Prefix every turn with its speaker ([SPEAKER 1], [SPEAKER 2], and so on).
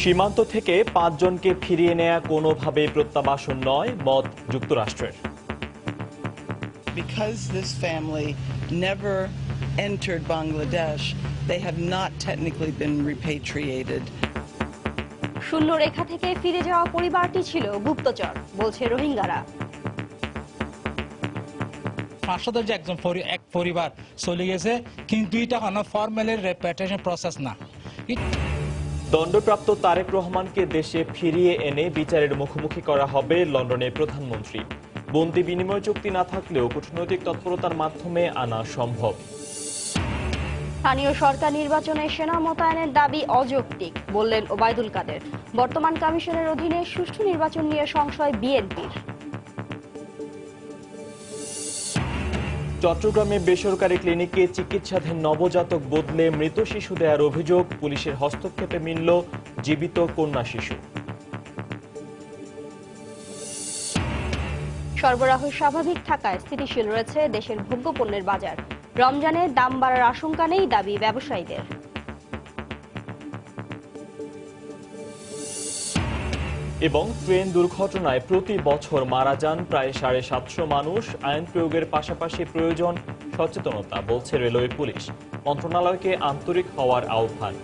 [SPEAKER 1] সীমান্ত থেকে ৫ জনকে ফিরিয়ে নেয়া কোনোভাবেই প্রত্যাবাসন নয়, মত যুক্তরাষ্ট্রের।
[SPEAKER 2] Because this family never entered Bangladesh, they have not technically been repatriated.
[SPEAKER 3] শূন্য রেখা থেকে ফিরে যাওয়া পরিবারটি ছিল গুপ্তচর, বলছে রোহিঙ্গারা।
[SPEAKER 4] ৫০০ যে এক পরিবার চলে গেছে, কিন্তু এটা কোনো ফর্মালের রিপ্যাট্রিয়েশন প্রসেস না।
[SPEAKER 1] দণ্ডপ্রাপ্ত তারেক রহমানকে দেশে ফিরিয়ে এনে বিচারের মুখোমুখি করা হবে লন্ডনের প্রধানমন্ত্রী। বন্দি বিনিময় চুক্তি না থাকলেও কূটনৈতিক তৎপরতার মাধ্যমে আনা সম্ভব।
[SPEAKER 3] স্থানীয় সরকার নির্বাচনে সেনা মোতায়েনের দাবি অযৌক্তিক, বললেন ওবায়দুল কাদের। বর্তমান কমিশনের অধীনে সুষ্ঠু নির্বাচন নিয়ে সংশয় বিএনপির।
[SPEAKER 1] চট্টগ্রামে বেসরকারি ক্লিনিকে চিকিৎসাধীন নবজাতক বদলে মৃত শিশু দেওয়ার অভিযোগ, পুলিশের হস্তক্ষেপে মিলল জীবিত কন্যা শিশু।
[SPEAKER 3] সরবরাহ স্বাভাবিক থাকায় স্থিতিশীল রয়েছে দেশের ভোগ্যপণ্যের বাজার। রমজানে দাম বাড়ার আশঙ্কা নেই, দাবি ব্যবসায়ীদের।
[SPEAKER 1] এবং ট্রেন দুর্ঘটনায় প্রতি বছর মারা যান প্রায় ৭৫০ মানুষ। আইন প্রয়োগের পাশাপাশি প্রয়োজন সচেতনতা, বলছে রেলওয়ে পুলিশ। মন্ত্রণালয়কে আন্তরিক হওয়ার আহ্বান।